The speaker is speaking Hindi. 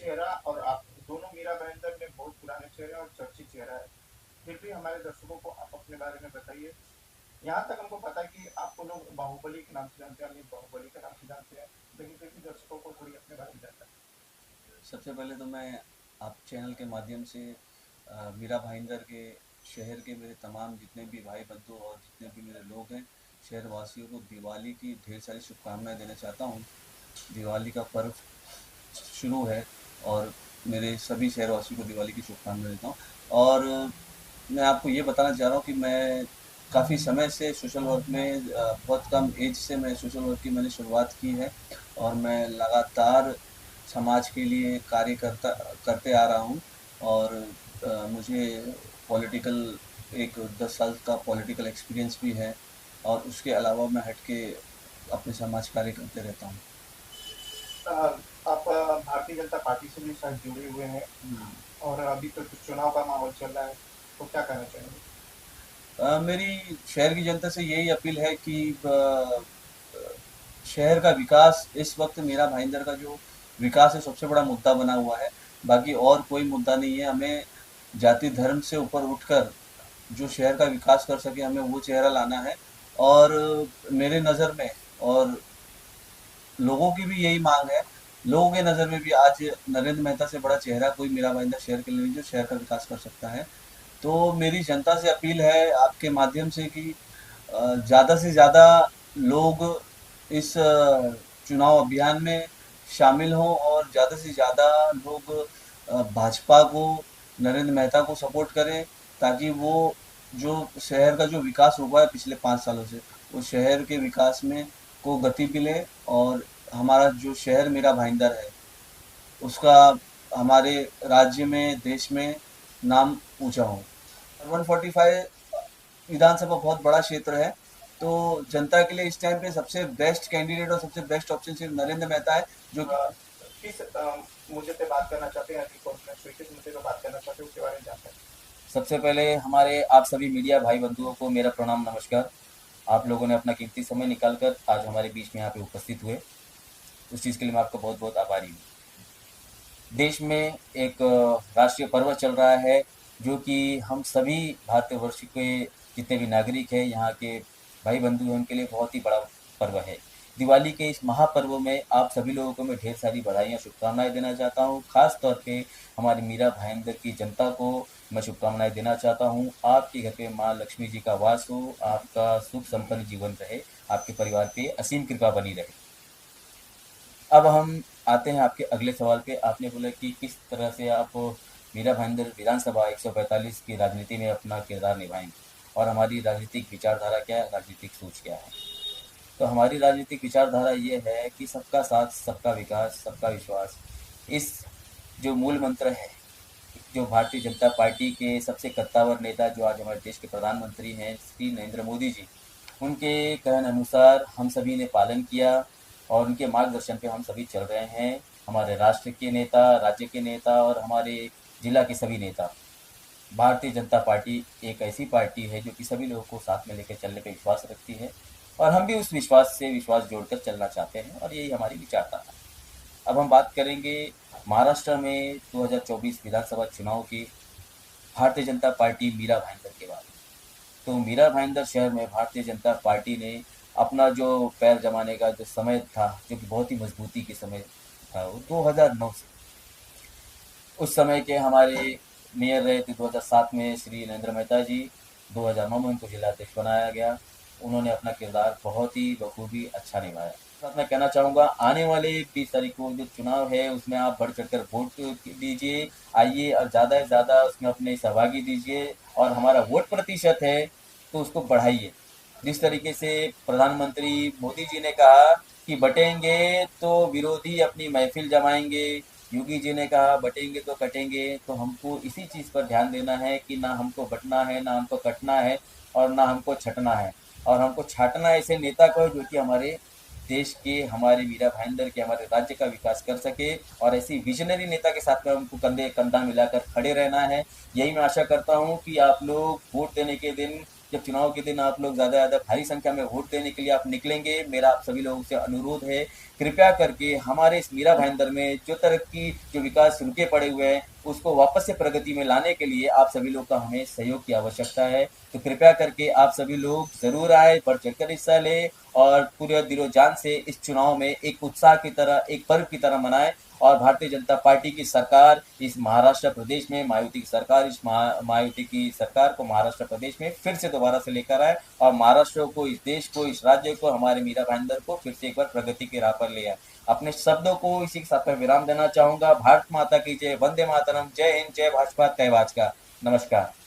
चेहरा और आप दोनों मीरा भाईंदर में बहुत पुराने चेहरे और चर्चित चेहरा है। फिर भी हमारे दर्शकों को आप अपने बारे में बताइए। यहाँ तक हमको पता है कि आपको लोग बाहुबली के नाम से जानते हैं, अमित बाहुबली के नाम से जानते हैं, लेकिन फिर भी दर्शकों को थोड़ी अपने बारे में जानना सबसे पहले तो मैं आप चैनल के माध्यम से मीरा भाईंदर के शहर के मेरे तमाम जितने भी भाई बंधु और जितने भी मेरे लोग हैं, शहरवासियों को दिवाली की ढेर सारी शुभकामनाएं देना चाहता हूँ। दिवाली का पर्व शुरू है और मेरे सभी शहरवासियों को दिवाली की शुभकामनाएं देता हूँ। और मैं आपको ये बताना चाह रहा हूँ कि मैं काफ़ी समय से सोशल वर्क में बहुत कम एज से मैं सोशल वर्क की मैंने शुरुआत की है और मैं लगातार समाज के लिए कार्य करते आ रहा हूँ। और मुझे पॉलिटिकल एक 10 साल का पॉलिटिकल एक्सपीरियंस भी है और उसके अलावा मैं हट के अपने समाज कार्य करते रहता हूँ। आप भारतीय जनता पार्टी से भी शायद जुड़े हुए हैं और अभी तो चुनाव का माहौल चल रहा है, तो क्या कहना चाहेंगे? मेरी शहर की जनता से यही अपील है कि शहर का विकास इस वक्त मेरा भाईंदर का जो विकास है सबसे बड़ा मुद्दा बना हुआ है। बाकी और कोई मुद्दा नहीं है। हमें जाति धर्म से ऊपर उठकर जो शहर का विकास कर सके हमें वो चेहरा लाना है। और मेरे नज़र में और लोगों की भी यही मांग है। लोगों के नज़र में भी आज नरेंद्र मेहता से बड़ा चेहरा कोई मेरा भाईंदर शहर के लिए नहीं जो शहर का विकास कर सकता है। तो मेरी जनता से अपील है आपके माध्यम से कि ज़्यादा से ज़्यादा लोग इस चुनाव अभियान में शामिल हों और ज़्यादा से ज़्यादा लोग भाजपा को, नरेंद्र मेहता को सपोर्ट करें, ताकि वो जो शहर का जो विकास हुआ है पिछले 5 सालों से, उस शहर के विकास में को गति मिले और हमारा जो शहर मेरा भाईंदर है उसका हमारे राज्य में, देश में नाम ऊंचा हो। 145 विधानसभा बहुत बड़ा क्षेत्र है। तो जनता के लिए इस टाइम पे सबसे बेस्ट कैंडिडेट और सबसे बेस्ट ऑप्शन सिर्फ नरेंद्र मेहता है जो कि किस मुझे पे बात करना चाहते हैं, अभी कॉन्फ्रेंस किस मुद्दे पे बात करना चाहते हैं उसके बारे में जानते हैं। सबसे पहले हमारे आप सभी मीडिया भाई बंधुओं को मेरा प्रणाम नमस्कार। आप लोगों ने अपना कीमती समय निकालकर आज हमारे बीच में यहाँ पे उपस्थित हुए, उस चीज़ के लिए मैं आपका बहुत बहुत आभारी हूँ। देश में एक राष्ट्रीय पर्व चल रहा है जो कि हम सभी भारतवर्ष के जितने भी नागरिक हैं, यहाँ के भाई बंधु हैं, उनके लिए बहुत ही बड़ा पर्व है। दिवाली के इस महापर्व में आप सभी लोगों को मैं ढेर सारी बधाइयाँ शुभकामनाएं देना चाहता हूँ। खास तौर पे हमारी मीरा भाईंदर की जनता को मैं शुभकामनाएं देना चाहता हूँ। आपके घर पे माँ लक्ष्मी जी का वास हो, आपका सुख संपन्न जीवन रहे, आपके परिवार पे असीम कृपा बनी रहे। अब हम आते हैं आपके अगले सवाल पे। आपने बोला कि किस तरह से आप मीरा भाईंदर विधानसभा 145 की राजनीति में अपना किरदार निभाएंगे और हमारी राजनीतिक विचारधारा क्या है, राजनीतिक सोच क्या है। तो हमारी राजनीतिक विचारधारा ये है कि सबका साथ, सबका विकास, सबका विश्वास, इस जो मूल मंत्र है, जो भारतीय जनता पार्टी के सबसे कद्दावर नेता जो आज हमारे देश के प्रधानमंत्री हैं श्री नरेंद्र मोदी जी, उनके कहन अनुसार हम सभी ने पालन किया और उनके मार्गदर्शन पे हम सभी चल रहे हैं। हमारे राष्ट्र के नेता, राज्य के नेता और हमारे जिला के सभी नेता। भारतीय जनता पार्टी एक ऐसी पार्टी है जो कि सभी लोगों को साथ में लेकर चलने पे विश्वास रखती है और हम भी उस विश्वास से विश्वास जोड़कर चलना चाहते हैं और यही हमारी विचारधारा है। अब हम बात करेंगे महाराष्ट्र में 2024 विधानसभा चुनाव की, भारतीय जनता पार्टी मीरा भाईंदर के बारे में। तो मीरा भाईंदर शहर में भारतीय जनता पार्टी ने अपना जो पैर जमाने का जो समय था, जो कि बहुत ही मजबूती के समय था, वो 2009 से, उस समय के हमारे मेयर रहे थे 2007 में श्री नरेंद्र मेहता जी। 2009 में उनको जिलाध्यक्ष बनाया गया। उन्होंने अपना किरदार बहुत ही बखूबी अच्छा निभाया। साथ मैं कहना चाहूँगा आने वाले 20 तारीख को जो चुनाव है उसमें आप बढ़ चढ़कर वोट दीजिए, आइए और ज़्यादा से ज़्यादा उसमें अपने सहभागी दीजिए और हमारा वोट प्रतिशत है तो उसको बढ़ाइए। जिस तरीके से प्रधानमंत्री मोदी जी ने कहा कि बटेंगे तो विरोधी अपनी महफिल जमाएंगे, योगी जी ने कहा बटेंगे तो कटेंगे, तो हमको इसी चीज़ पर ध्यान देना है कि ना हमको बटना है, ना हमको कटना है और ना हमको छटना है। और हमको छाटना ऐसे नेता को है जो कि हमारे देश के, हमारे मीरा भाईंदर के, हमारे राज्य का विकास कर सके और ऐसी विजनरी नेता के साथ में हमको कंधे कंधा मिलाकर खड़े रहना है। यही मैं आशा करता हूँ कि आप लोग वोट देने के दिन जब चुनाव के दिन आप लोग ज़्यादा भारी संख्या में वोट देने के लिए आप निकलेंगे, मेरा आप सभी लोगों से अनुरोध है, कृपया करके हमारे इस मीरा भाईंदर में जो तरक्की, जो विकास रुके पड़े हुए हैं, उसको वापस से प्रगति में लाने के लिए आप सभी लोग का हमें सहयोग की आवश्यकता है। तो कृपया करके आप सभी लोग ज़रूर आए, बढ़ चढ़कर हिस्सा लें और पूरे दिलो जान से इस चुनाव में एक उत्साह की तरह, एक पर्व की तरह मनाएं और भारतीय जनता पार्टी की सरकार इस महाराष्ट्र प्रदेश में, मायावती की सरकार, इस मायावती की सरकार को महाराष्ट्र प्रदेश में फिर से दोबारा से लेकर आए और महाराष्ट्र को, इस देश को, इस राज्य को, हमारे मीरा भाईंदर को फिर से एक बार प्रगति के राह पर ले आए। अपने शब्दों को इसी के साथ में विराम देना चाहूंगा। भारत माता की जय, वंदे मातरम, जय हिंद, जय भाजपा, जय भाजपा। नमस्कार।